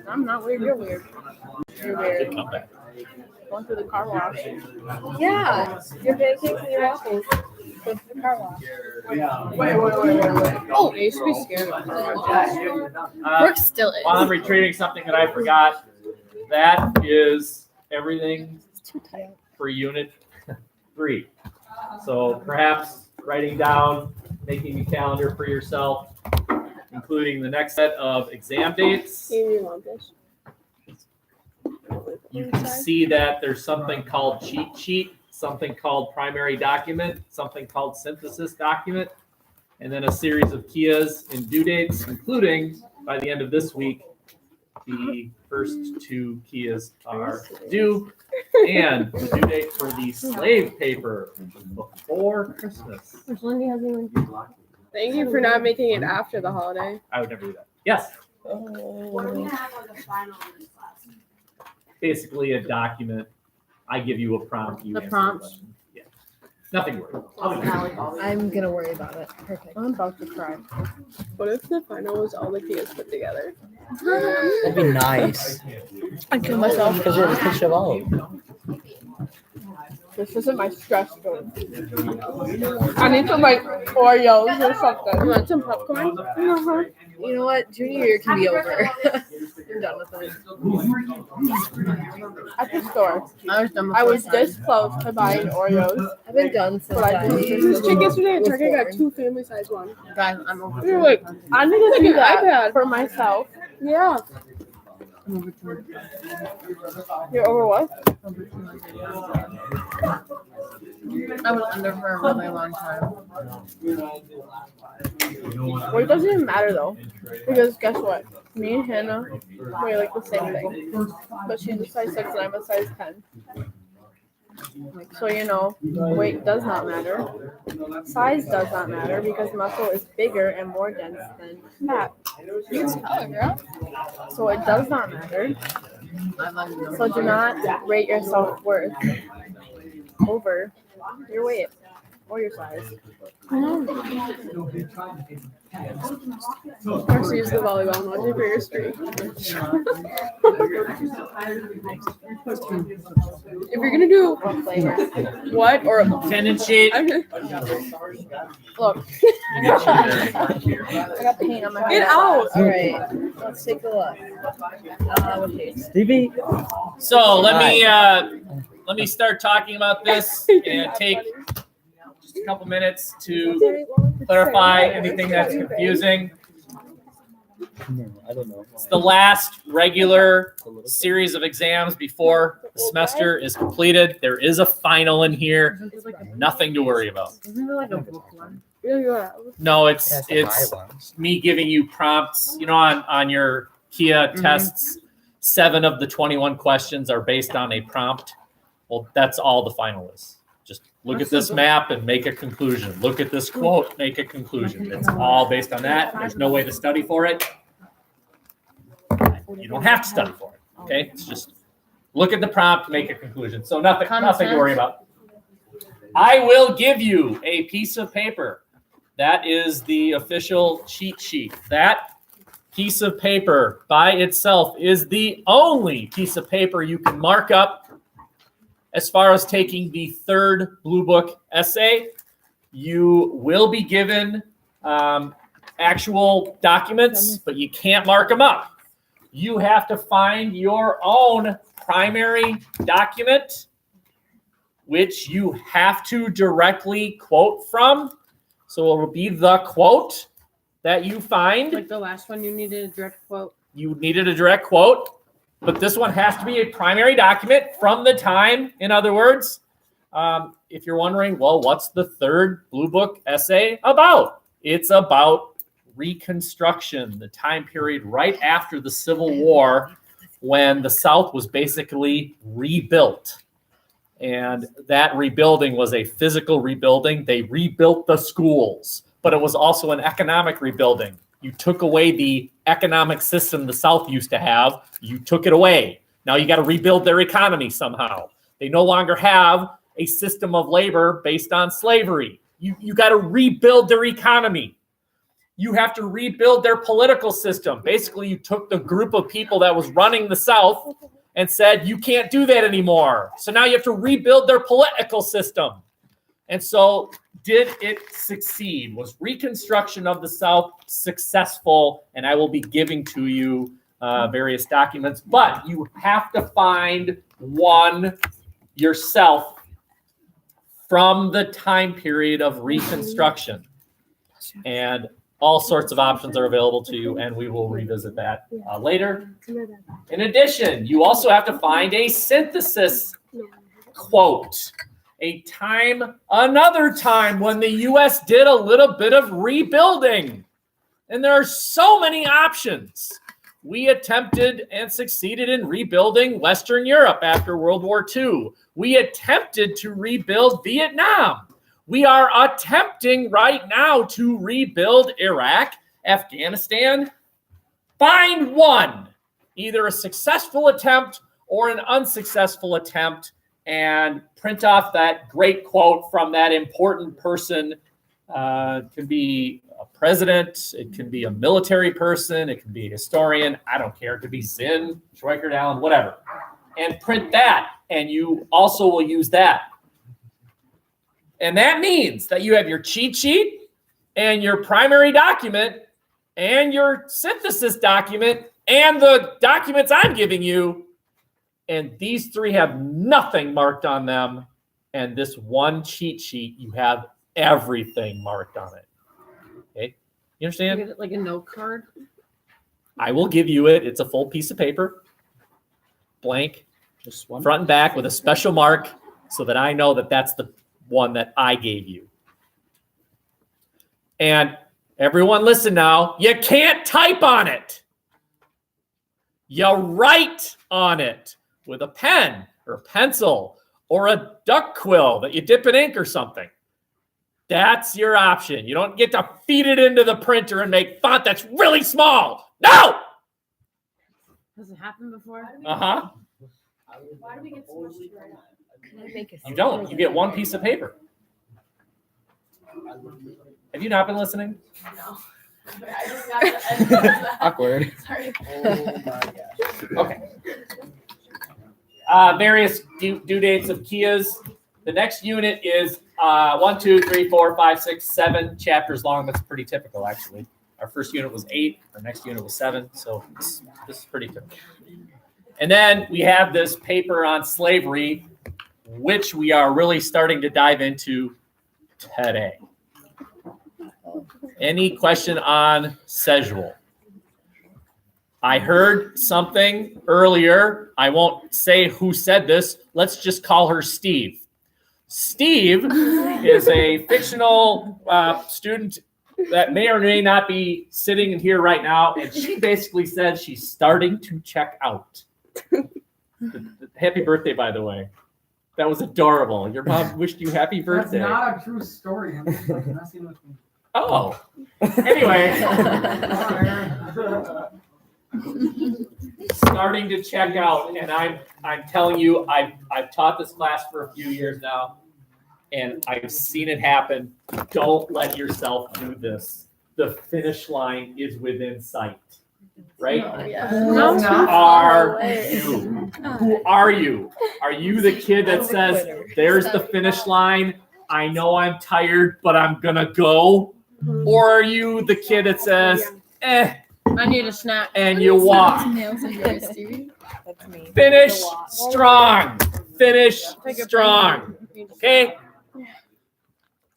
I'm not weird. You're weird. You're weird. Going through the car wash. Yeah, your pancakes and your waffles. Go to the car wash. Wait. Oh, you should be scared of car wash. Brooke still is. While I'm retrieving something that I forgot, that is everything for Unit 3. So perhaps writing down, making a calendar for yourself, including the next set of exam dates. You can see that there's something called cheat sheet, something called primary document, something called synthesis document, and then a series of KIAs and due dates, including by the end of this week, the first 2 KIAs are due, and the due date for the slave paper before Christmas. Which Lindy hasn't even. Thank you for not making it after the holiday. I would never do that. Yes. What do we have on the final in this class? Basically a document. I give you a prompt. You The answer prompt. the question. Yeah. Nothing worried. I'm gonna worry about it. Perfect. I'm about to cry. What if the final was all the kids put together? That'd be nice. I kill myself. Because we're just of all. This isn't my stress zone. I need some like Oreos or something. You want some popcorn? You know what? Junior year can be over. I'm done with it. At the store. I was done with I was it. this close to buying Oreos. I've been done since But I this chick yesterday at Target got 2 family size ones. Guys, I'm over. You're like, I need to do that for myself. Yeah. You're over what? I was under for a really long time. Well, it doesn't even matter though. Because guess what? Me and Hannah weigh like the same thing. But she's a size 6 and I'm a size 10. So, you know, weight does not matter. Size does not matter because muscle is bigger and more dense than fat. You can tell, girl. So it does not matter. So do not rate your self-worth over your weight or your size. Of course, use the volleyball emoji for your streak. If you're gonna do what or Attendance sheet. look, I got paint on my Get head. out! All right, let's take a look. Okay. Stevie? So let me start talking about this and take just a couple minutes to clarify anything that's confusing. No, I don't know. It's the last regular series of exams before the semester is completed. There is a final in here. Nothing to worry about. Isn't there like a book one? No, That's the it's high ones. me giving you prompts. You know, on your KIA tests, 7 of the 21 questions are based on a prompt. Well, that's all the final is. Just look at this map and make a conclusion. Look at this quote, make a conclusion. It's all based on that. There's no way to study for it. You don't have to study for it. Okay? It's just look at the prompt, make a conclusion. So nothing to worry about. I will give you a piece of paper. That is the official cheat sheet. That piece of paper by itself is the only piece of paper you can mark up as far as taking the 3rd Blue Book essay. You will be given actual documents, but you can't mark them up. You have to find your own primary document, which you have to directly quote from. So it will be the quote that you find. Like the last one, you needed a direct quote. You needed a direct quote, but this one has to be a primary document from the time. In other words, if you're wondering, well, what's the 3rd Blue Book essay about? It's about Reconstruction, the time period right after the Civil War when the South was basically rebuilt. And that rebuilding was a physical rebuilding. They rebuilt the schools, but it was also an economic rebuilding. You took away the economic system the South used to have. You took it away. Now you got to rebuild their economy somehow. They no longer have a system of labor based on slavery. You got to rebuild their economy. you have to rebuild their political system. Basically, you took the group of people that was running the South and said, you can't do that anymore. So now you have to rebuild their political system. And so did it succeed? Was Reconstruction of the South successful? And I will be giving to you various documents, but you have to find one yourself from the time period of Reconstruction. And all sorts of options are available to you, and we will revisit that later. In addition, you also have to find a synthesis quote. Another time when the U.S. did a little bit of rebuilding. And there are so many options. We attempted and succeeded in rebuilding Western Europe after World War II. We attempted to rebuild Vietnam. We are attempting right now to rebuild Iraq, Afghanistan. Find one, either a successful attempt or an unsuccessful attempt, and print off that great quote from that important person. It can be a president, it can be a military person, it can be a historian, I don't care. It could be Zinn, Schweikert Allen, whatever. And print that, and you also will use that. And that means that you have your cheat sheet and your primary document and your synthesis document and the documents I'm giving you. And these three have nothing marked on them. And this one cheat sheet, you have everything marked on it. Okay? You understand? Get it like a note card. I will give you it. It's a full piece of paper, blank, Just one. front and back with a special mark so that I know that that's the one that I gave you. And everyone listen now, you can't type on it. You write on it with a pen or a pencil or a duck quill that you dip in ink or something. That's your option. You don't get to feed it into the printer and make font that's really small. No! Has it happened before? Uh-huh. Why do we get so much right now? You don't. You get one piece of paper. Have you not been listening? No. I just got the Awkward. Sorry. Oh my gosh. Okay. Various due dates of Kias. The next unit is 1, 2, 3, 4, 5, 6, 7 chapters long. That's pretty typical, actually. Our first unit was 8. Our next unit was 7. So this is pretty typical. And then we have this paper on slavery, which we are really starting to dive into today. Any question on Szechuan? I heard something earlier. I won't say who said this. Let's just call her Steve. Steve is a fictional student that may or may not be sitting in here right now, and she basically said she's starting to check out. Happy birthday, by the way. That was adorable. Your mom wished you happy birthday. That's not a true story. I'm just like messing with me. Oh. Anyway. Starting to check out, and I'm telling you, I've taught this class for a few years now, and I've seen it happen. Don't let yourself do this. The finish line is within sight. Right? No, Who are you? Who are you? Are you the kid that says, there's the finish line, I know I'm tired, but I'm gonna go? Or are you the kid that says, I need a snack. and you walk? That's me. Finish strong. Finish strong. Okay?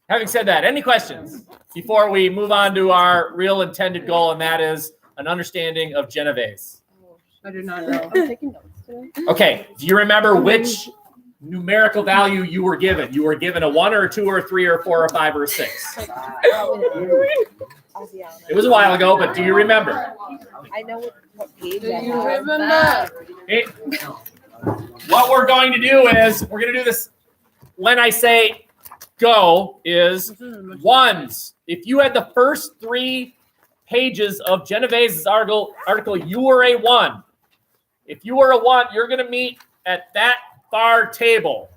Having said that, any questions before we move on to our real intended goal, and that is an understanding of Genovese? I do not know. I'm taking notes today. Okay, do you remember which numerical value you were given? You were given a 1 or a 2 or a 3 or a 4 or a 5 or a 6. It was a while ago, but do you remember? I know what page Do I you have. remember? Okay. What we're going to do is we're going to do this when I say go is ones. If you had the first 3 pages of Genovese's article, you were a 1. If you were a 1, you're going to meet at that far table.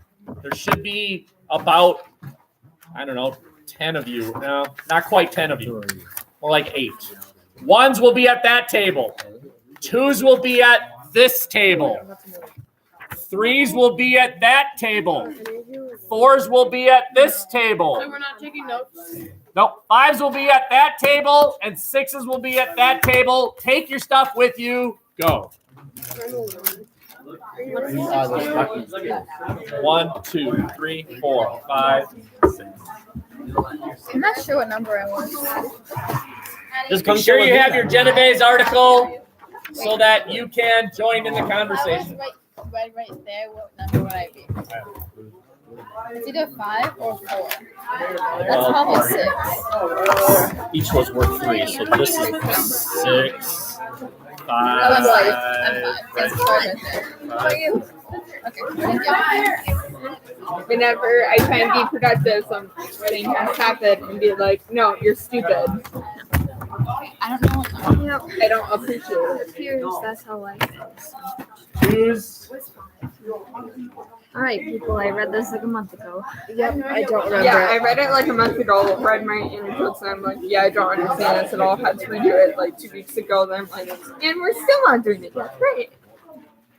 There should be about, I don't know, 10 of you. No, not quite 10 of you. More like 8. 1s will be at that table. 2s will be at this table. 3s will be at that table. 4s will be at this table. So we're not taking notes. Nope. 5s will be at that table, and 6s will be at that table. Take your stuff with you. Go. 1, 2, 3, 4, 5, 6. I'm not sure what number I want. Just make sure you have your Genovese article so that you can join in the conversation. Right there. What number would I be? It's either 5 or 4. That's probably 6. Each was worth 3, so this is 6, 5. I'm 5. That's 5 right there. How about you? Okay, thank you. Whenever I try and be productive, something has happened and be like, no, you're stupid. I don't know what number. Yep. I don't appreciate it. Appears that's how life is. Choose. All right, people. I read this like a month ago. Yep, I don't remember. Yeah, I read it like a month ago, read my inputs, and I'm like, yeah, I don't understand this at all. Had to redo it like 2 weeks ago, then I'm like, and we're still not doing it yet. Great.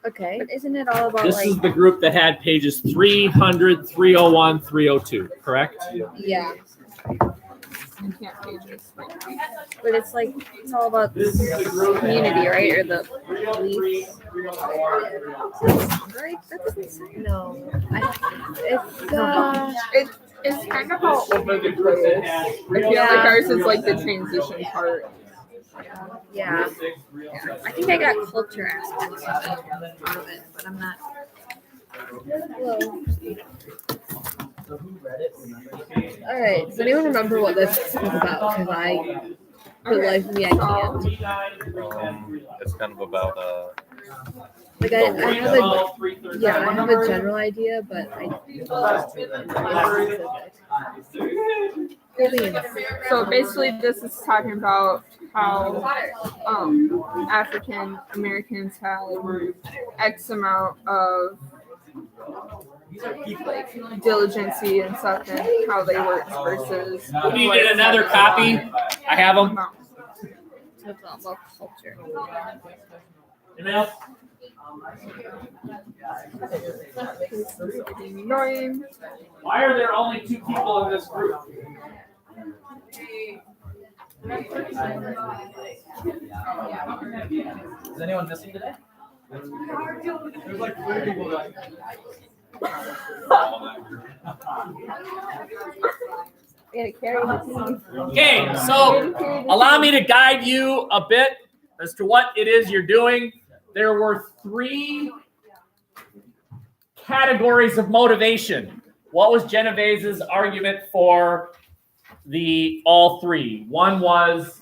Okay, but isn't it all about This like? is the group that had pages 300, 301, 302, correct? Yeah, I can't page this right now. but it's like it's all about the community, right? Or the beliefs. Right? That doesn't say. No, It's kind of all over the place. I feel like ours is like the transition part. Yeah. I think I got culture aspects out of it, but I'm not. All right. Does anyone remember what this is about? Because for the life of me, I can't. It's kind of about Like I have a general idea, but So basically, this is talking about how African Americans have X amount of like diligency and stuff, and how they work versus. Who needed another copy? I have them. it's about culture. Anyone else? Annoying. Why are there only 2 people in this group? Is anyone missing today? There's like 3 people that. Okay, so allow me to guide you a bit as to what it is you're doing. There were 3 categories of motivation. What was Genovese's argument for all 3? One was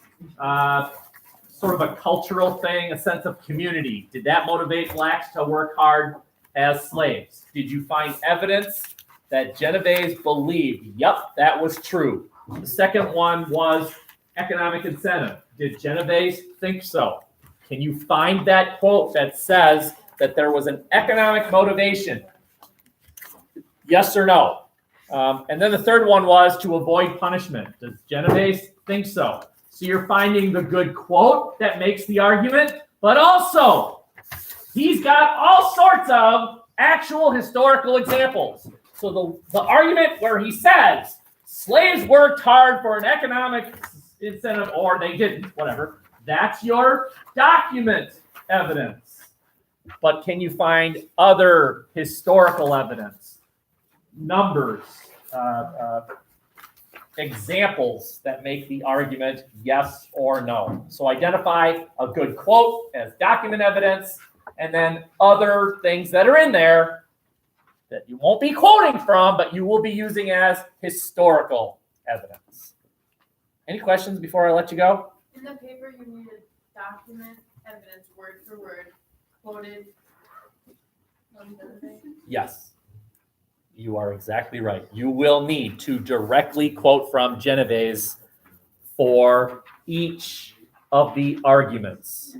sort of a cultural thing, a sense of community. Did that motivate blacks to work hard as slaves? Did you find evidence that Genovese believed, yep, that was true? The second one was economic incentive. Did Genovese think so? Can you find that quote that says that there was an economic motivation? Yes or no? And then the third one was to avoid punishment. Does Genovese think so? So you're finding the good quote that makes the argument, but also he's got all sorts of actual historical examples. So the argument where he says slaves worked hard for an economic incentive or they didn't, whatever, that's your document evidence. But can you find other historical evidence, numbers, examples that make the argument yes or no? So identify a good quote as document evidence, and then other things that are in there that you won't be quoting from, but you will be using as historical evidence. Any questions before I let you go? In the paper, you needed document evidence word for word, quoted. Yes, you are exactly right. You will need to directly quote from Genovese for each of the arguments.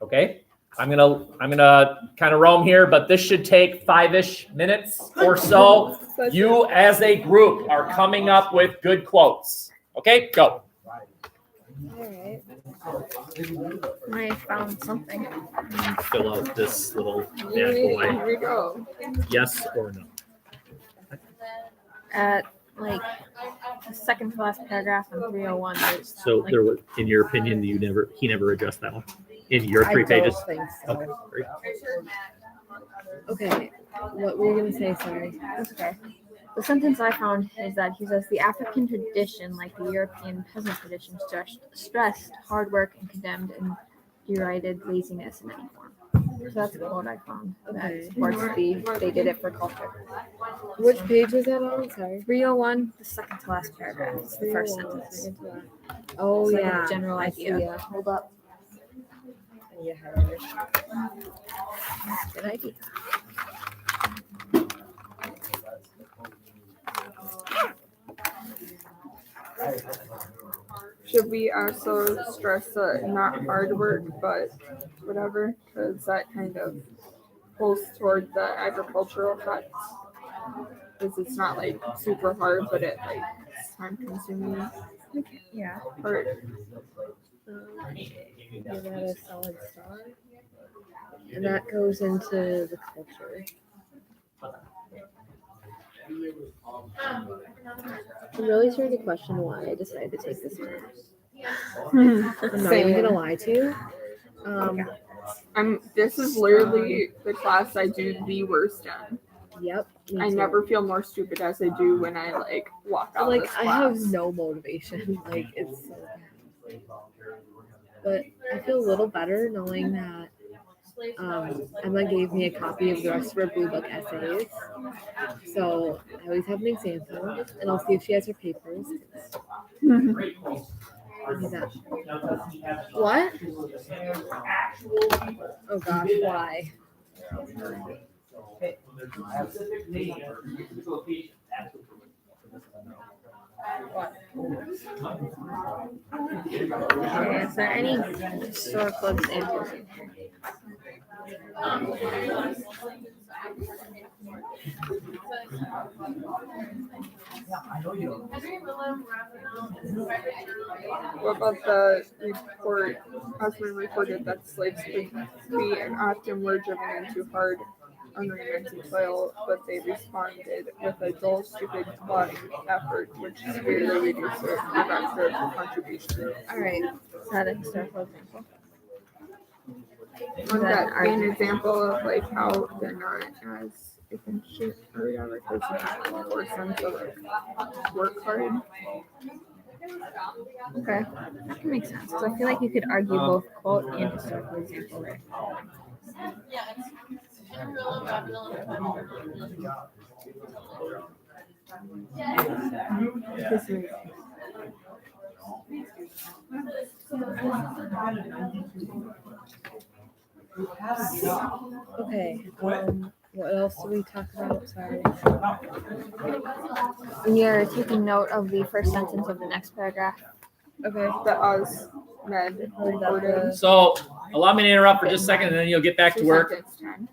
Okay? I'm gonna kind of roam here, but this should take 5-ish minutes or so. You as a group are coming up with good quotes. Okay, go. Alright. I found something. Fill out this little bad Here boy. we go. Yes or no? At like the second to last paragraph in 301. There's So like, there was, in your opinion, he never addressed that one in your I 3 pages. don't think so. Okay, great. Okay. What were you gonna say? Sorry. that's okay. The sentence I found is that he says the African tradition, like the European peasant tradition, stressed hard work and condemned and derided laziness in any form. So that's a quote I found Okay. that supports they did it for culture. Which page was that on? Sorry. 301, the second to last paragraph. It's the first 301, sentence. second to last. Oh It's like yeah. a general I idea. see ya. Hold up. Yeah. Highlighter. That's a good idea. Should we also stress not hard work, but whatever? Because that kind of pulls toward the agricultural cuts. Because it's not like super hard, but it's time consuming. Yeah. Or Give that a solid star. And that goes into the culture. I'm really starting to question why I decided to take this one. I'm not even Same. gonna lie to you. This is literally the class I do the worst in. Yep. me I too. never feel more stupid as I do when I walk out Like this I class. have no motivation. Like it's so bad. But I feel a little better knowing that Emma gave me a copy of the rest of her blue book essays. So I always have an example, and I'll see if she has her papers. Look at that. What? Oh gosh, why? Okay, is there any historical examples in here? What about the report? Husband reported that slaves could be and often were driven into hard, unrelenting toil, but they responded with a dull, stupid, plodding effort, which severely reduced their productive contribution. All right, is that a historical example? Would that be an example of how they're not as efficient or whatever, because you have to force them to work hard? Okay, that can make sense because I feel like you could argue both quote and historical example there. Okay. What else did we talk about? Sorry. You're taking note of the first sentence of the next paragraph. Okay. The Oz Med reported. So allow me to interrupt for just a second, and then you'll get back to work. Sentence 10.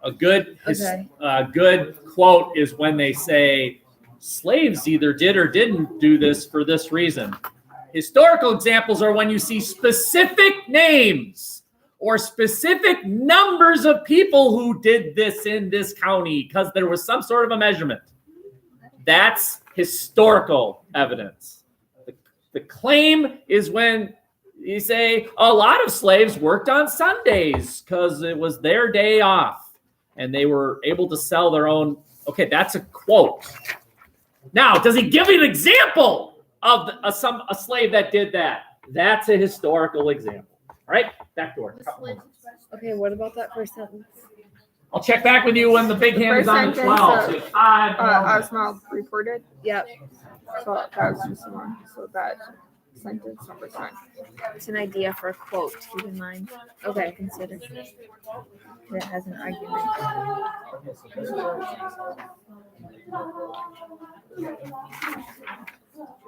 A good Okay. good quote is when they say slaves either did or didn't do this for this reason. Historical examples are when you see specific names or specific numbers of people who did this in this county because there was some sort of a measurement. That's historical evidence. The claim is when you say a lot of slaves worked on Sundays because it was their day off and they were able to sell their own. Okay, that's a quote. Now, does he give you an example of a slave that did that? That's a historical example. All right, back to work. Okay. What about that first sentence? I'll check back with you when the big hand is on the 12. Osmal reported. Yep. So that was just one. So that sentence number 10. It's an idea for a quote to keep in mind. Okay. Consider that has an argument.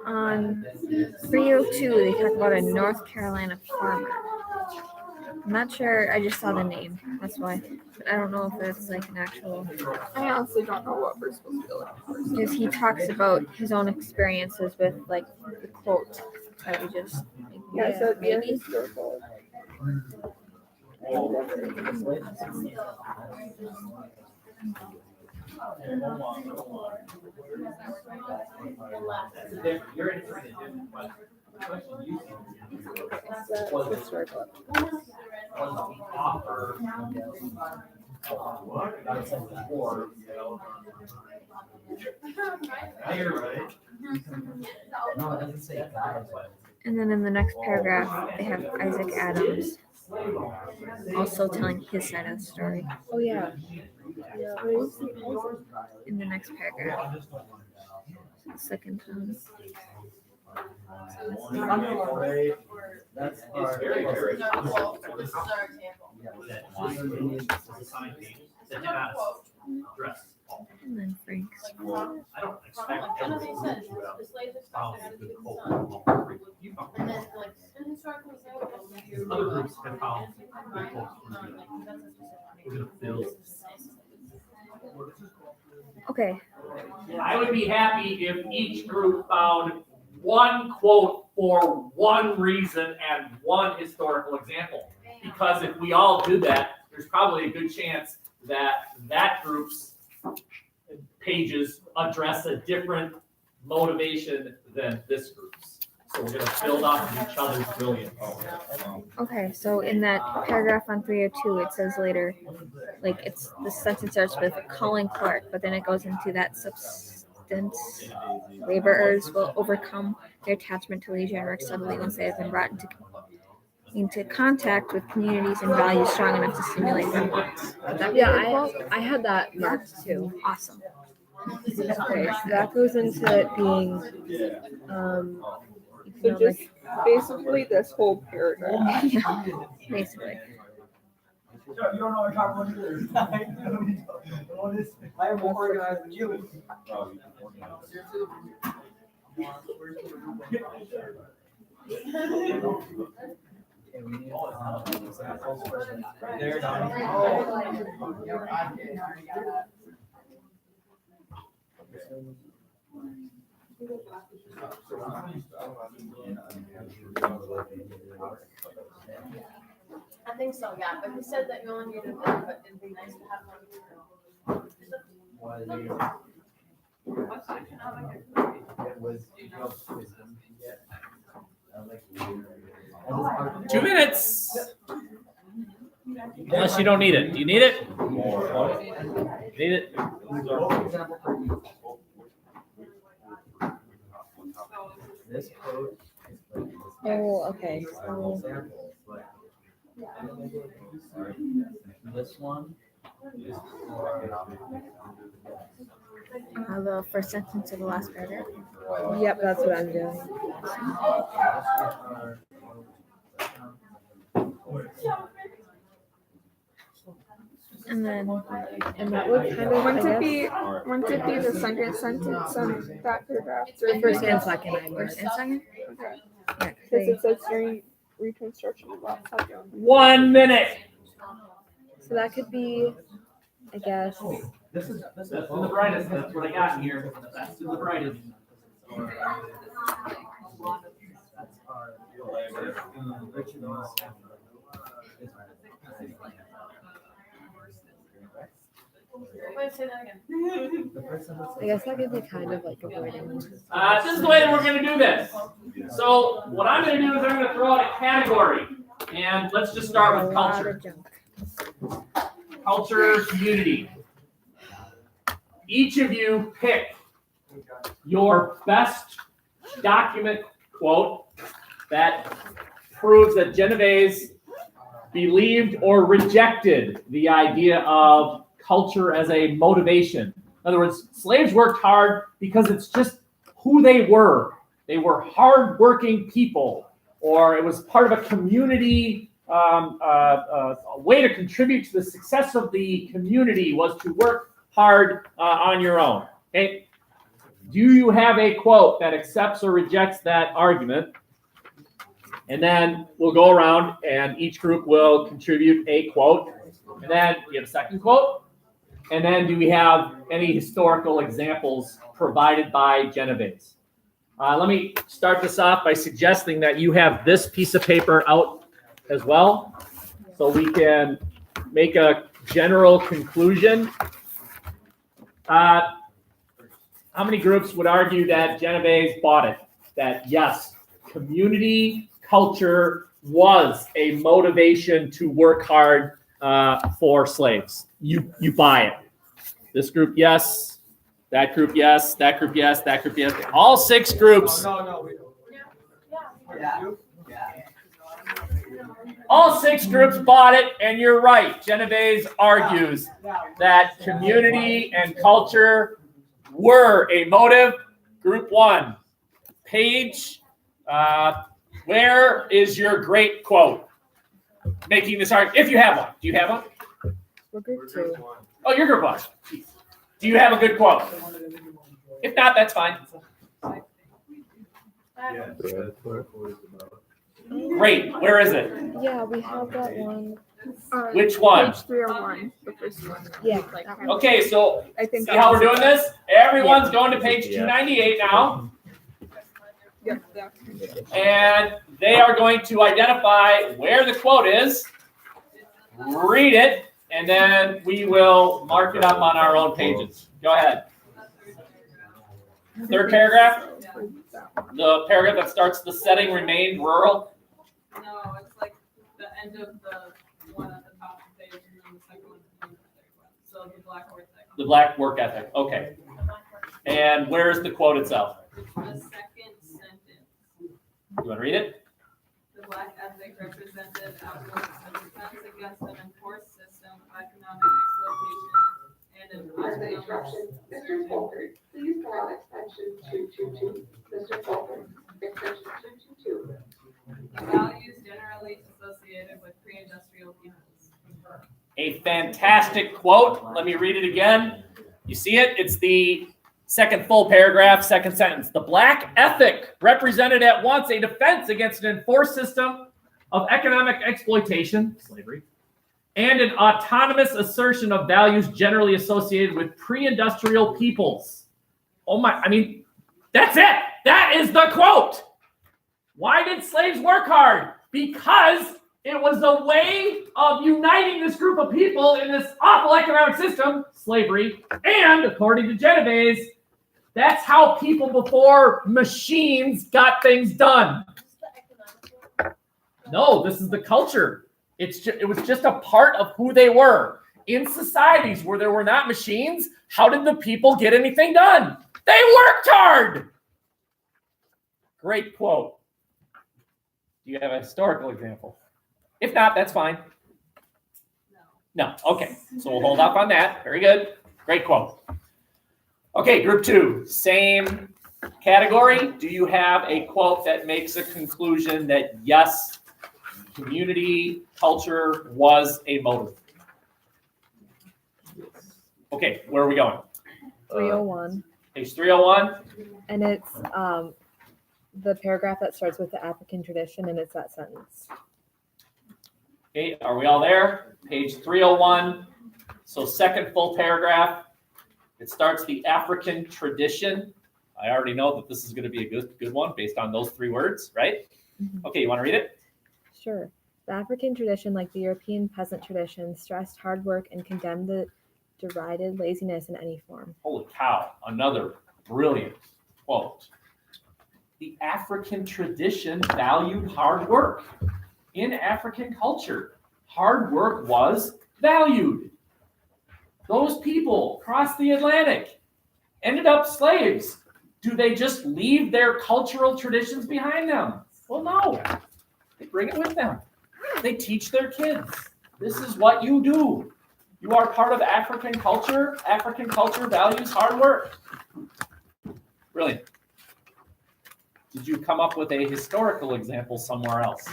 On 302, they talk about a North Carolina farmer. I'm not sure. I just saw the name. That's why. But I don't know if it's like an actual. I honestly don't know what we're supposed to be looking for. Because he talks about his own experiences with like the quote that we just like, Yeah, so it'd be a maybe. historical. You're answering a different question. The question you said That's historical. was the author or you're right. No, it doesn't say guys. And then in the next paragraph, they have Isaac Adams also telling his side of the story Oh yeah. in the next paragraph. Second time. That's It's very, very. No, well, this is our example. That did not address. And then Frank's. I don't expect. None of these said, the slaves are stuck, they had to keep the sun. And then like, in historical examples. Other groups have found. We're gonna build. Okay, I would be happy if each group found one quote for one reason and one historical example. Because if we all do that, there's probably a good chance that that group's pages address a different motivation than this group's. So we're gonna build off of each other's brilliance. okay, so in that paragraph on 302, it says later, like it's the sentence starts with calling Clark, but then it goes into that substance laborers will overcome their attachment to leisure and work steadily once they have been brought into contact with communities and values strong enough to stimulate their wants. Would that be Yeah, a good quote? I had that marked too. Awesome. Okay, so that goes into it being So just basically this whole paragraph. Yeah, basically. You don't know what I'm talking about either. I am more organized than you. There, Donnie. I think so, yeah, but he said that you only needed one, but it'd be nice to have one. It was 2 minutes. Unless you don't need it. Do you need it? Need it? This quote is like Oh, okay. So examples, like this one is The first sentence of the last paragraph. yep, that's what I'm doing. And then And that would kind of Wouldn't I it guess, be wouldn't it be the second sentence on that paragraph? the first and second I marked. first and second? Okay. Yeah, 'cause Because they- it says during Reconstruction of Lot Second. 1 minute. So that could be, I guess. this is That's in the brightest. That's what I got here. That's in the brightest. Wait, say that again. I guess that could be kind of like avoiding. This is the way that we're going to do this. So what I'm going to do is I'm going to throw out a category. And let's just start with A lot culture. of junk. Culture, community. Each of you pick your best document quote that proves that Genovese believed or rejected the idea of culture as a motivation. In other words, slaves worked hard because it's just who they were. They were hardworking people, or it was part of a community. A way to contribute to the success of the community was to work hard on your own. Okay. Do you have a quote that accepts or rejects that argument? And then we'll go around and each group will contribute a quote. And then we have a second quote. And then do we have any historical examples provided by Genovese? Let me start this off by suggesting that you have this piece of paper out as well, so we can make a general conclusion. How many groups would argue that Genovese bought it? That yes, community culture was a motivation to work hard for slaves. You buy it. This group, yes. That group, yes. That group, yes. That group, yes. All 6 groups. No, we don't. Yeah. All 6 groups bought it, and you're right. Genovese argues that community and culture were a motive. Group 1. Page, where is your great quote? Making this argument, if you have one. Do you have one? We're group 2. Oh, you're group 1. Do you have a good quote? If not, that's fine. Yeah, that's what it was about. Great. Where is it? Yeah, we have that one. Which one? Page 301, the first one. Yeah, Like, that one. Okay, so I think see how we're doing this? Everyone's going to page 298 now, Yep, yeah. and they are going to identify where the quote is, read it, and then we will mark it up on our own pages. Go ahead. Third paragraph, the paragraph that starts, the setting remained rural. No, it's like the end of the one at the top of the page, and then the second one at the end of the third one. So the black work ethic. The black work ethic. Okay. And where's the quote itself? It's the second sentence. You want to read it? The black ethic represented outwards a defense against an enforced system of economic exploitation and an autonomous. Mr. Fulker, please dial extension 222. Mr. Fulker, extension 222. The values generally associated with pre-industrial peoples. A fantastic quote. Let me read it again. You see it? It's the second full paragraph, second sentence. The black ethic represented at once a defense against an enforced system of economic exploitation, slavery, and an autonomous assertion of values generally associated with pre-industrial peoples. Oh my, I mean, that's it. That is the quote. Why did slaves work hard? Because it was a way of uniting this group of people in this awful economic system, slavery, and according to Genovese, that's how people before machines got things done. No, this is the culture. It was just a part of who they were. In societies where there were not machines, how did the people get anything done? They worked hard. Great quote. Do you have a historical example? If not, that's fine. No. Okay. So we'll hold up on that. Very good. Great quote. Okay, group 2. Same category. Do you have a quote that makes a conclusion that yes, community culture was a motive? Okay, where are we going? 301. Page 301. And it's the paragraph that starts with the African tradition, and it's that sentence. Okay, are we all there? Page 301. So second full paragraph. It starts the African tradition. I already know that this is going to be a good one based on those 3 words, right? Mhm. Okay, you want to read it? Sure. The African tradition, like the European peasant tradition, stressed hard work and condemned the derided laziness in any form. Holy cow, another brilliant quote. The African tradition valued hard work. In African culture, hard work was valued. Those people across the Atlantic ended up slaves. Do they just leave their cultural traditions behind them? Well, no. They bring it with them. They teach their kids. This is what you do. You are part of African culture. African culture values hard work. Brilliant. Did you come up with a historical example somewhere else?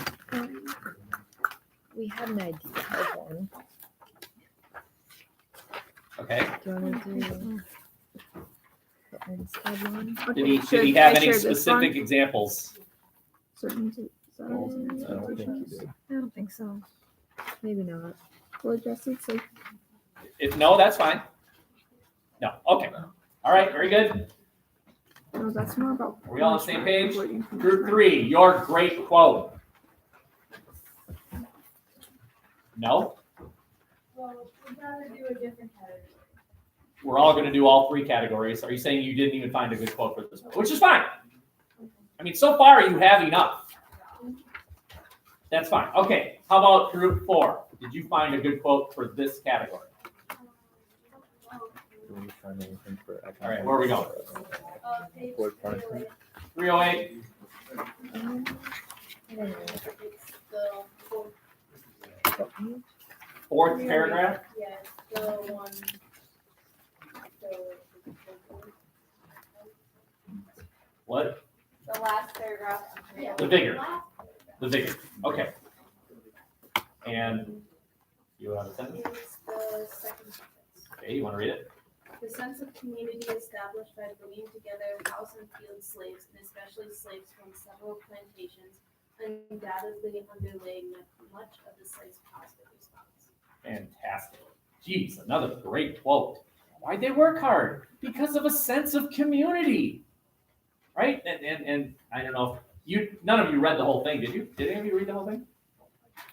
We had an idea of one. Okay. Do you want to do the Ernstad one? Did he Should have I any share this specific one? examples? Certain to- I don't think so. Maybe not. We'll address it. So If no, that's fine. No. Okay. All right. Very good. No, that's more about. Are we all on the same page? avoiding Group 3, your great quote. No? Well, we gotta do a different category. We're all going to do all 3 categories. Are you saying you didn't even find a good quote for this one? Which is fine. I mean, so far you have enough. That's fine. Okay, how about group 4? Did you find a good quote for this category? Do we find anything for economics? All right, where are we going? Page Board punishment? 308. It's the Fourth paragraph. yeah, the one. What? The last paragraph. The vigor. The vigor. Okay. And you have a sentence? It's the second sentence. Okay, you want to read it? The sense of community established by bringing together house and field slaves, and especially slaves from several plantations, undoubtedly underlaying much of the slaves' positive response. Fantastic. Geez, another great quote. Why'd they work hard? Because of a sense of community. Right? And I don't know if none of you read the whole thing, did you? Did any of you read the whole thing?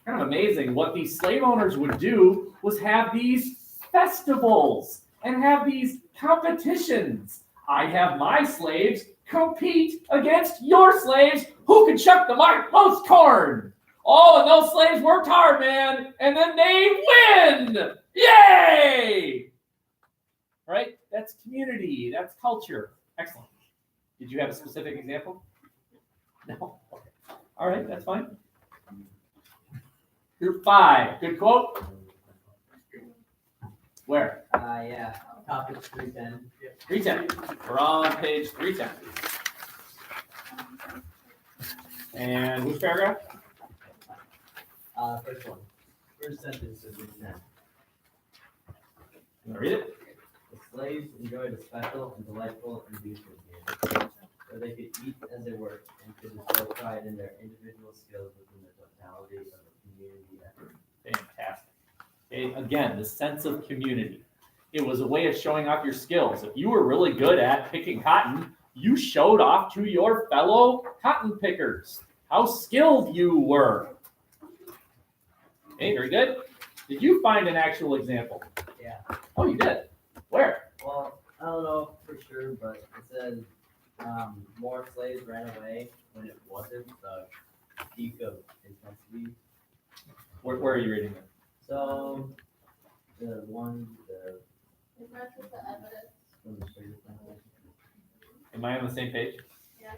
Kind of amazing. What these slave owners would do was have these festivals and have these competitions. I have my slaves compete against your slaves who can chuck the most corn. Oh, and those slaves worked hard, man, and then they win! Yay! Right? That's community. That's culture. Excellent. Did you have a specific example? No? Okay. All right, that's fine. Group 5. Good quote? Where? Yeah, topic 310. 310. We're on page 310. And which paragraph? First one. First sentence of 310. You want to read it? The slaves enjoyed a special and delightful inducement game, where they could eat as they worked and could display pride in their individual skills within the totality of a community effort. Fantastic. Okay, again, the sense of community. It was a way of showing off your skills. If you were really good at picking cotton, you showed off to your fellow cotton pickers how skilled you were. Okay, very good. Did you find an actual example? Yeah. Oh, you did. Where? Well, I don't know for sure, but it says more slaves ran away when it wasn't the peak of intensity. Where are you reading it? So the one It matches the evidence. from the sugar plantation. Am I on the same page? Yeah.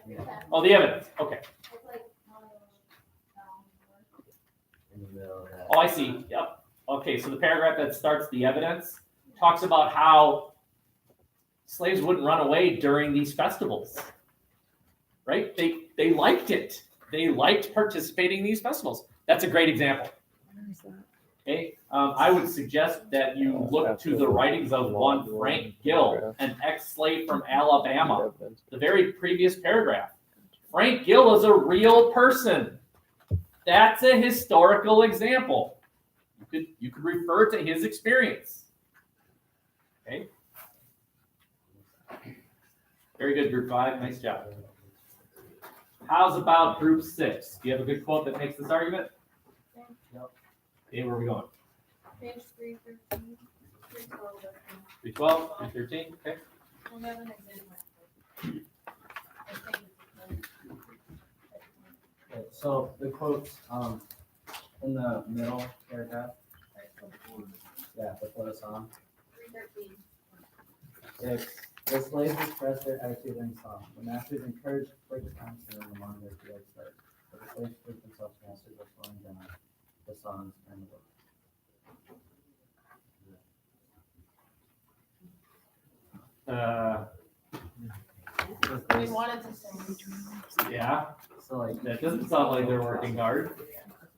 Oh, the evidence. Okay. It's like, In the middle of that. Oh, I see. Yep. Okay, so the paragraph that starts the evidence talks about how slaves wouldn't run away during these festivals. Right? They liked it. They liked participating in these festivals. That's a great example. Okay, I would suggest that you look to the writings of one Frank Gill, an ex-slave from Alabama. The very previous paragraph. Frank Gill is a real person. That's a historical example. You could refer to his experience. Okay. Very good, group 5. Nice job. How's about group 6? Do you have a good quote that makes this argument? Yep. Okay, where are we going? Page 313, 312. 312, 313, okay. We'll have an example. Okay, so the quotes in the middle paragraph. Yeah, before the song. 313. 6. The slaves expressed their attitude in song. The masters encouraged quick answering among their field slaves, but the slaves proved themselves masters of slowing down the songs and the book. We wanted to sing. Yeah, So like that doesn't sound like they're working hard.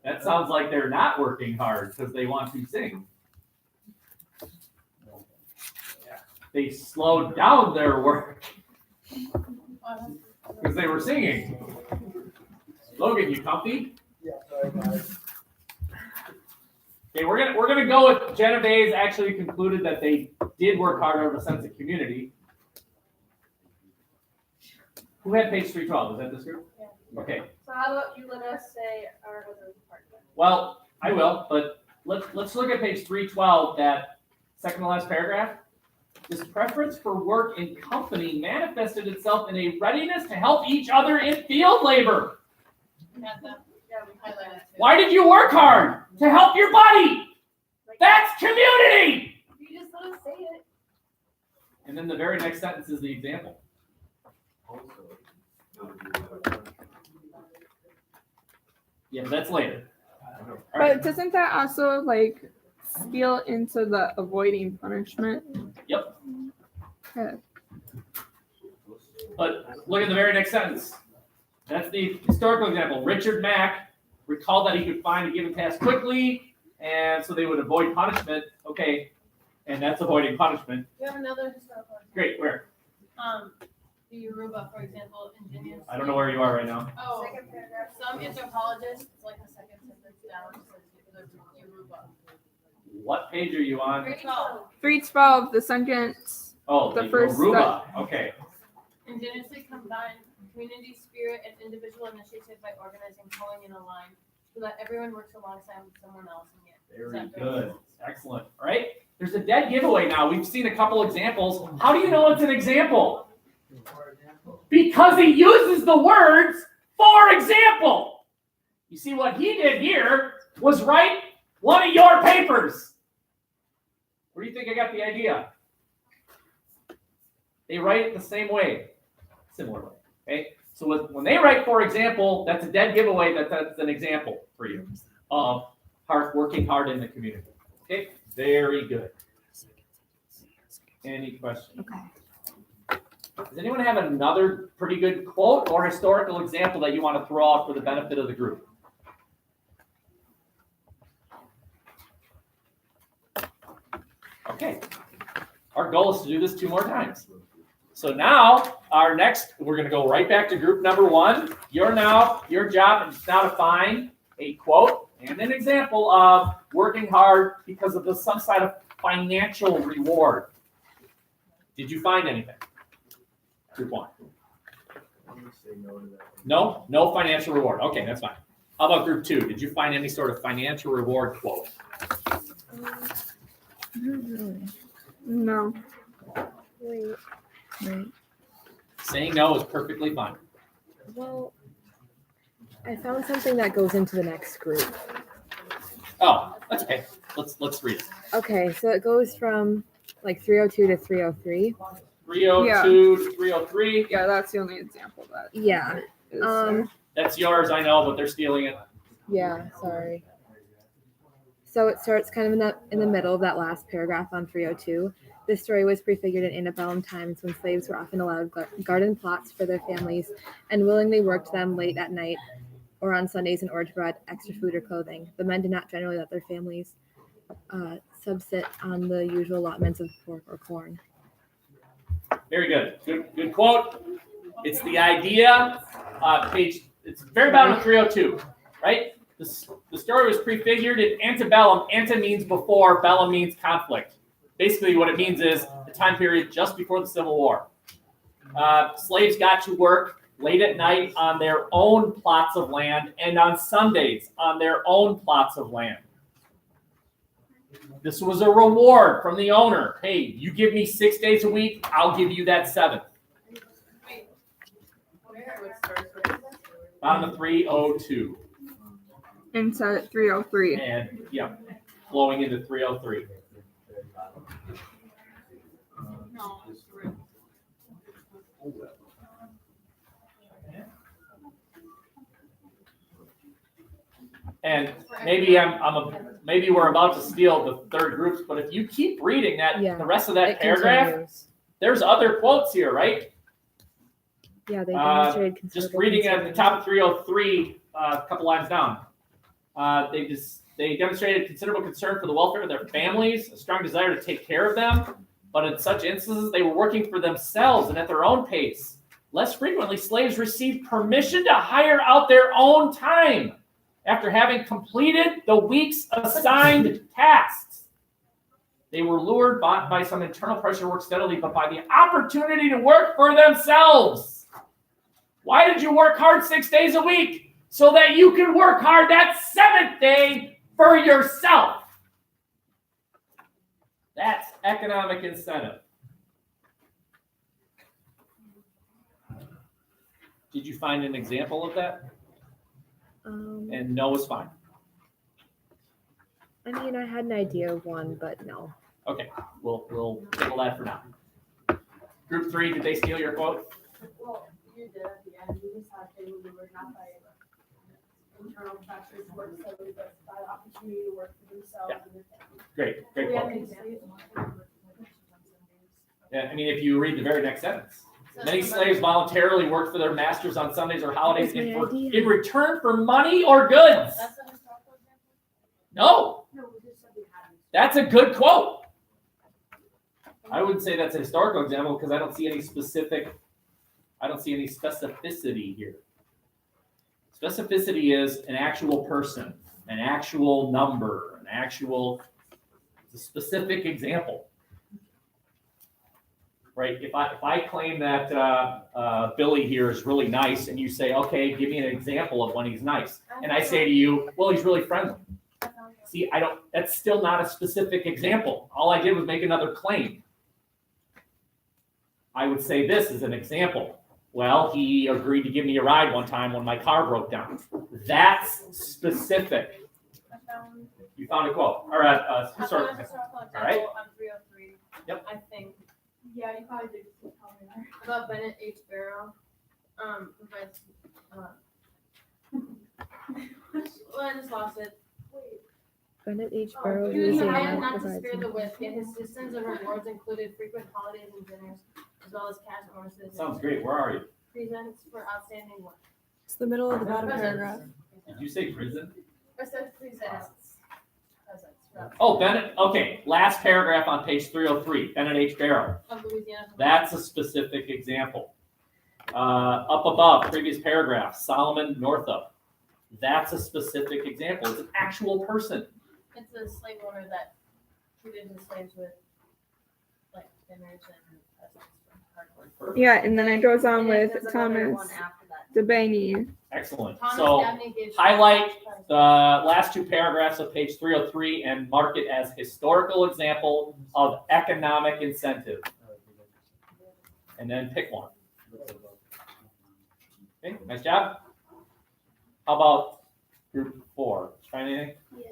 That sounds like they're not working hard because they want to sing. They slowed down their work because they were singing. Logan, you comfy? Yeah, sorry guys. Okay, we're gonna go with Genevieve actually concluded that they did work hard out of a sense of community. Who had page 312? Was that this group? Yeah. Okay. So how about you let us say our other part of it? Well, I will, but let's look at page 312, that second to last paragraph. This preference for work in company manifested itself in a readiness to help each other in field labor. Yeah, we highlighted it. Why did you work hard? To help your buddy. That's community. You just let us say it. And then the very next sentence is the example. Yeah, but that's later. All right. But doesn't that also like spill into the avoiding punishment? Yep. Okay. But look at the very next sentence. That's the historical example. Richard Mack recalled that he could find a given task quickly, and so they would avoid punishment. Okay, and that's avoiding punishment. We have another historical. Great, where? The Yoruba, for example, indigenous. I don't know where you are right now. Oh, second paragraph. Some anthropologists, it's like the second sentence down, says the Yoruba. What page are you on? 312, the sentence. Oh, The the first Yoruba. Okay. Indigenously combine community spirit and individual initiative by organizing, pulling in a line, so that everyone works alongside someone else. And yet, Very good. Excellent. All right. There's a dead giveaway now. We've seen a couple examples. How do you know it's an example? Because he uses the words for example. You see, what he did here was write one of your papers. Where do you think I got the idea? They write it the same way, similar way. Okay, so when they write for example, that's a dead giveaway that that's an example for you of working hard in the community. Okay, very good. Any questions? Okay. Does anyone have another pretty good quote or historical example that you want to throw out for the benefit of the group? Okay. Our goal is to do this 2 more times. So now, we're going to go right back to group number 1. Your job is now to find a quote and an example of working hard because of some sort of financial reward. Did you find anything? Group 1. No financial reward. Okay, that's fine. How about group 2? Did you find any sort of financial reward quote? No. Wait. Saying no is perfectly fine. Well, I found something that goes into the next group. Oh, that's okay. Let's read it. Okay, so it goes from like 302 to 303. 302 to 303. Yeah, that's the only example that Yeah. is there. That's yours, I know, but they're stealing it. Yeah, sorry. So it starts kind of in the middle of that last paragraph on 302. This story was prefigured in antebellum times when slaves were often allowed garden plots for their families and willingly worked them late at night or on Sundays in order to provide extra food or clothing. The men did not generally let their families subsist on the usual allotments of pork or corn. Very good. Good quote. It's the idea. It's very bottom of 302, right? The story was prefigured in antebellum. Ante means before, bellum means conflict. Basically, what it means is the time period just before the Civil War. Slaves got to work late at night on their own plots of land and on Sundays on their own plots of land. This was a reward from the owner. Hey, you give me 6 days a week, I'll give you that 7th. Bottom of 302. Into 303. And yeah, flowing into 303. And maybe maybe we're about to steal the third groups, but if you keep reading that, the rest of that paragraph, continues. there's other quotes here, right? Yeah, they demonstrated Just considerable reading at the concern. top of 303, a couple lines down. They demonstrated considerable concern for the welfare of their families, a strong desire to take care of them, but in such instances, they were working for themselves and at their own pace. Less frequently, slaves received permission to hire out their own time after having completed the week's assigned tasks. They were lured not by some internal pressure to work steadily, but by the opportunity to work for themselves. Why did you work hard 6 days a week? So that you can work hard that 7th day for yourself. That's economic incentive. Did you find an example of that? And no is fine. I mean, I had an idea of one, but no. Okay, we'll table that for now. Group 3, did they steal your quote? Well, you did at the end. You just had to work not by internal factors, work solely, but by the opportunity to work for themselves and their family. Great We have quote. an example. Yeah, I mean, if you read the very next sentence. So Many somebody- slaves voluntarily work for their masters on Sundays or holidays That's my idea. in return for money or goods. That's a historical example? No, No, we just said we had it. that's a good quote. I wouldn't say that's a historical example because I don't see any specificity here. Specificity is an actual person, an actual number, it's a specific example. Right? If I claim that Billy here is really nice, and you say, okay, give me an example of when he's nice, and I say to you, well, he's really friendly. See, that's still not a specific example. All I did was make another claim. I would say this is an example. Well, he agreed to give me a ride one time when my car broke down. That's specific. You found a quote. All right, historical example. All right. On 303. Yep. I think. Yeah, you probably did. About Bennett H. Barrow. Provides. Well, I just lost it. Bennett H. Barrow, He was Louisiana, hired not to provides spare the whip, and his systems and rewards included frequent holidays and dinners, as well as cash bonuses. Sounds great. Where are you? Presents for outstanding work. It's the middle of the bottom paragraph. Did you say prison? Or says presents. Oh, Bennett. Okay, last paragraph on page 303. Bennett H. Barrow. Of Louisiana. That's a specific example. Up above, previous paragraph, Solomon Northup. That's a specific example. It's an actual person. It's a slave owner that treated his slaves with like dinners and presents for hard work. Yeah, and then it goes on And with there's another one Thomas after that. Debaney. Excellent. Thomas So Dabney gives- highlight the last 2 paragraphs of page 303 and mark it as historical example of economic incentive. And then pick one. Okay, nice job. How about group 4? Find anything? Yeah,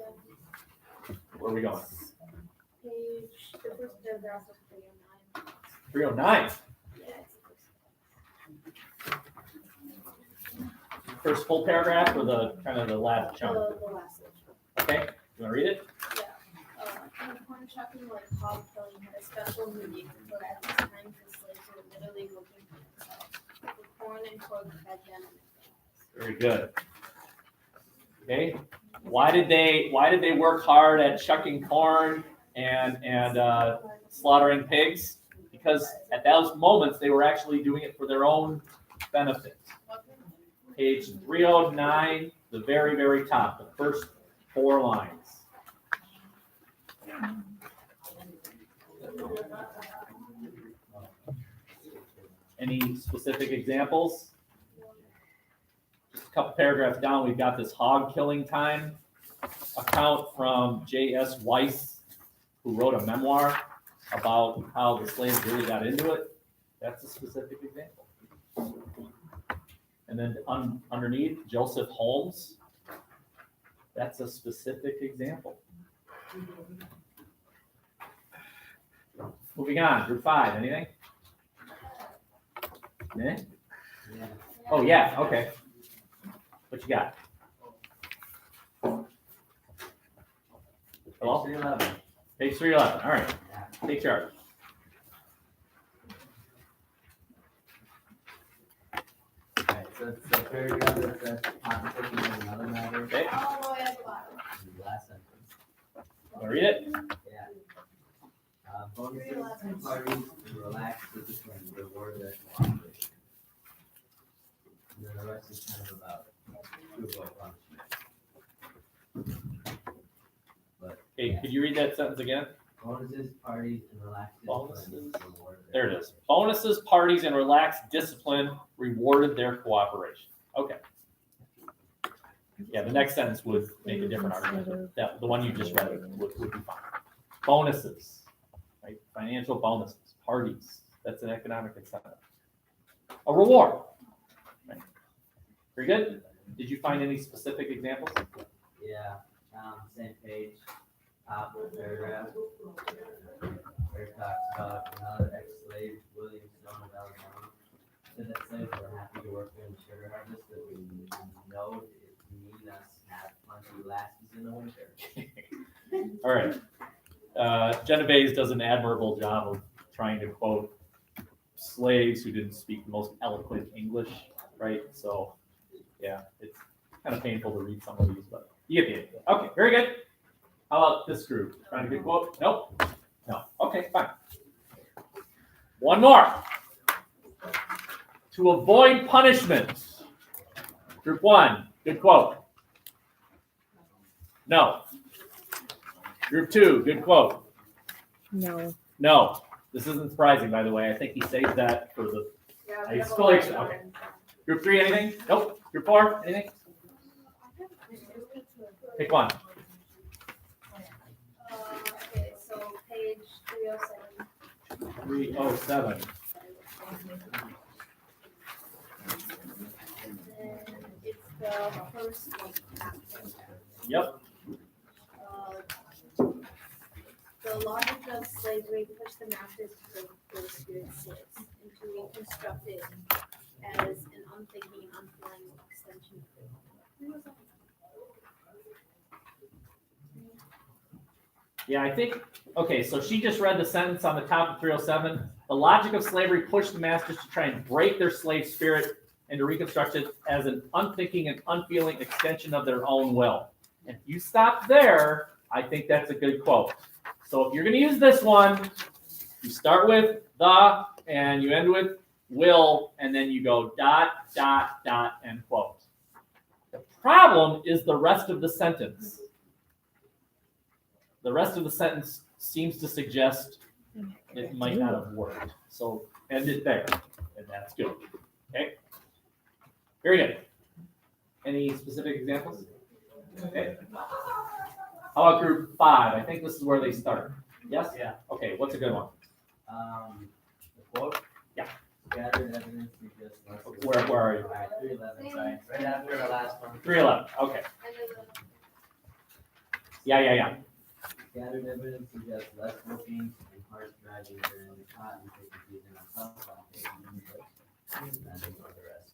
Where are we going? page, the first paragraph of 309. 309. Yeah, it's the First full paragraph or the kind of the last chunk? the last section. Okay, you want to read it? In the corn shucking like hog killing had a special meaning, for at this time the slaves were literally looking for themselves. The corn and pork fed them and their Very good. Okay, why did they work hard at shucking corn and slaughtering pigs? Because at those moments they were actually doing it for their own benefit. Page 309, the very, very top, the first 4 lines. Any specific examples? Just a couple paragraphs down, we've got this hog killing time account from J.S. Weiss, who wrote a memoir about how the slaves really got into it. That's a specific example. And then underneath, Joseph Holmes. That's a specific example. Moving on, group 5, anything? Eh? Oh, yeah, okay. What you got? Hello? Page 311. Page 311, all right. Take charge. Alright, so it's the paragraph that says competition is another matter. Okay, all the way at the bottom. This is the last sentence. wanna read it? Yeah. Bonuses to parties to relax discipline, reward their cooperation. And then the rest is kind of about football punishment. But Okay, could you read that sentence again? Bonuses, parties, and relaxed Bonuses. discipline reward. There it is. Bonuses, parties, and relaxed discipline rewarded their cooperation. Okay. Yeah, the next sentence would make a different argument. That the one you just read would be fine. Bonuses, right? Financial bonuses, parties. That's an economic incentive. A reward. Right? Very good. Did you find any specific examples? Yeah, same page, top of the paragraph. Where it talks about another ex-slave, William Stone of Alabama, said that slaves were happy to work during the sugar harvest, that we know it mean us have plenty of lasses in the winter. All right. Genovese does an admirable job of trying to quote slaves who didn't speak the most eloquent English, right? So, yeah, it's kind of painful to read some of these, but you get the idea. Okay, very good. How about this group? Trying to get quote? Nope. No. Okay, fine. One more. To avoid punishment. Group 1, good quote. No. Group 2, good quote. No. No. This isn't surprising, by the way. I think he saved that for the explanation. Okay. Group 3, anything? Nope. Group 4, anything? Pick one. Okay, so page 307. 307. And it's the first one after. Yep. The logic of slavery pushed the masters to break their spirit slaves and to reconstruct it as an unthinking, unfeeling extension of it. Yeah, I think, okay, so she just read the sentence on the top of 307. The logic of slavery pushed the masters to try and break their slave spirit and to reconstruct it as an unthinking and unfeeling extension of their own will. And if you stop there, I think that's a good quote. So if you're going to use this one, you start with the and you end with will, and then you go dot, dot, dot, end quote. The problem is the rest of the sentence. The rest of the sentence seems to suggest it might not have worked. So end it there, and that's good. Okay? Very good. Any specific examples? Okay. How about group 5? I think this is where they start. Yes? Yeah. Okay, what's a good one? The quote? Yeah. Gathered evidence suggests less. Where are you? All right, 311, sorry. Right after the last one. 311. Okay. Yeah. Gathered evidence suggests less whipping and harsh driving during the cotton picking season on some plantations, but then ignore the rest.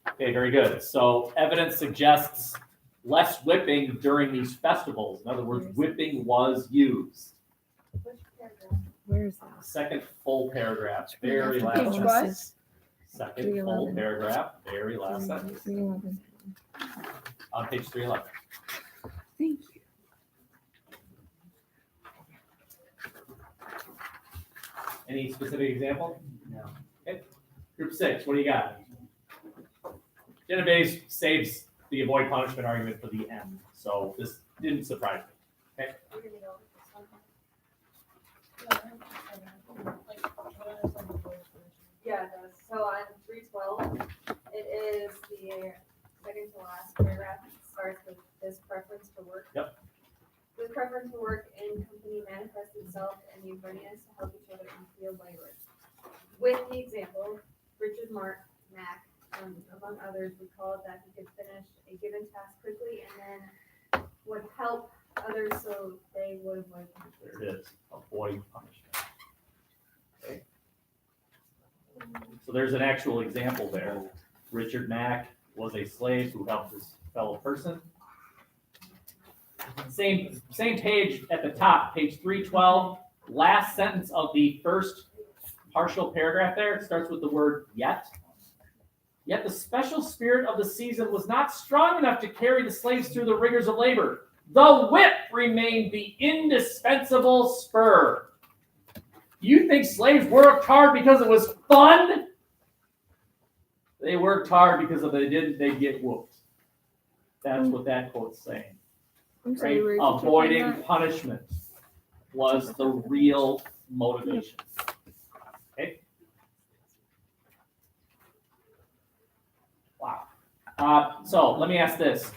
Okay, very good. So evidence suggests less whipping during these festivals. In other words, whipping was used. Where is that? Second full paragraph, very last Page sentence. what? Second full paragraph, very last sentence. 311. On page 311. Thank you. Any specific example? No. Okay. Group 6, what do you got? Genovese saves the avoid punishment argument for the end. So this didn't surprise me. Okay. Yeah, it does. So on 312, it is the second to last paragraph. It starts with this preference for work. Yep. This preference for work in company manifests itself in the readiness to help each other in field labor. With the example, Richard Mack, among others, recalled that he could finish a given task quickly and then would help others so they would avoid punishment. There it is. Avoid punishment. Okay. So there's an actual example there. Richard Mack was a slave who helped his fellow person. Same page at the top, page 312. Last sentence of the first partial paragraph there, it starts with the word yet. Yet the special spirit of the season was not strong enough to carry the slaves through the rigors of labor. The whip remained the indispensable spur. You think slaves worked hard because it was fun? They worked hard because if they didn't, they'd get whooped. That's what that quote's saying. I'm sorry, Right? where did you find Avoiding that? punishment. was the real motivation. Okay. Wow. So let me ask this.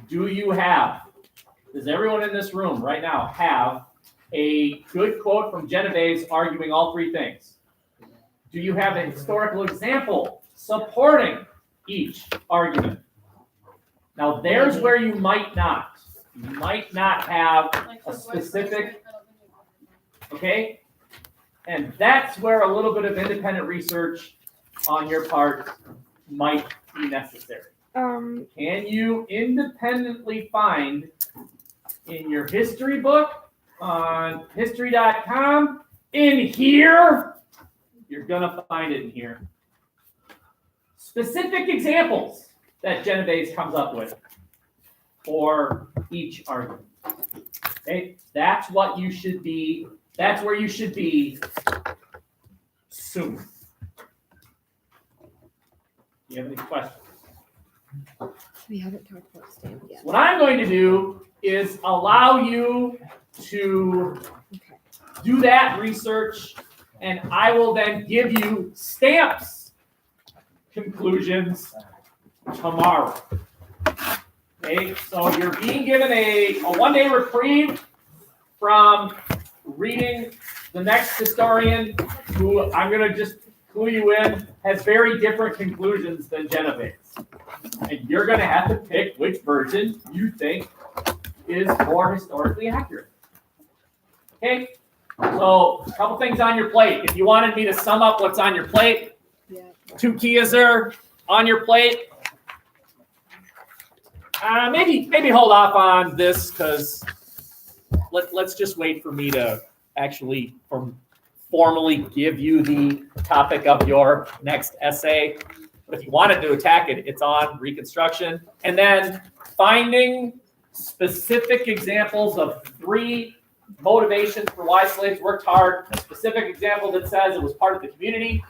Does everyone in this room right now have a good quote from Genevieve arguing all three things? Do you have a historical example supporting each argument? Now, there's where you might not. You might not have a specific, okay? And that's where a little bit of independent research on your part might be necessary. Can you independently find in your history book on history.com in here? You're gonna find it in here. Specific examples that Genevieve comes up with for each argument. Okay, that's what you should be. That's where you should be soon. Do you have any questions? We haven't talked about stamp yet. What I'm going to do is allow you to do that research, and I will then give you stamps conclusions tomorrow. Okay, so you're being given a one-day reprieve from reading the next historian, who I'm going to just clue you in, has very different conclusions than Genevieve's. And you're going to have to pick which version you think is more historically accurate. Okay, so a couple things on your plate. If you wanted me to sum up what's on your plate, 2 keys are on your plate. Maybe hold off on this, because let's just wait for me to actually formally give you the topic of your next essay. But if you wanted to attack it, it's on Reconstruction. And then finding specific examples of 3 motivations for why slaves worked hard, a specific example that says it was part of the community,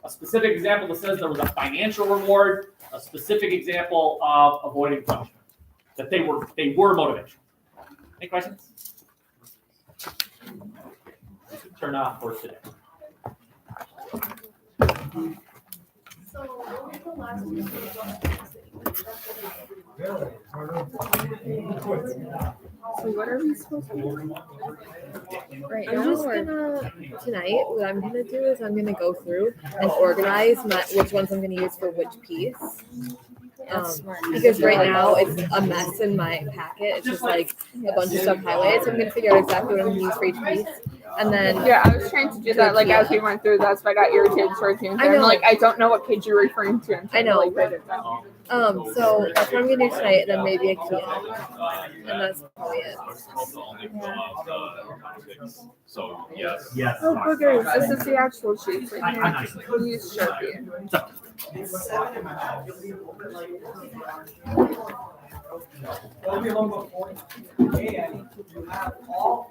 a specific example that says there was a financial reward, a specific example of avoiding punishment, that they were motivational. Any questions? You can turn off for today. So what was the last one? So what are we supposed to do? Right I'm now, just or gonna, tonight, what I'm gonna do is I'm gonna go through and organize which ones I'm gonna use for which piece. Because right now it's a mess in my packet. It's just like a bunch of stuff highlighted. So I'm gonna figure out exactly what I'm gonna use for each piece. And then Yeah, I was trying to do that like as we went through. That's why I got irritated towards the end. I know. I'm like, I don't know what page you're referring to. I know. Like, write it down. So that's what I'm gonna do tonight, and then maybe a key. And that's probably it. So, yes. Oh, boogers. This is the actual sheet. Right here. Use Sharpie. It's 7 in my mouth. It'll be a little bit more. And you have all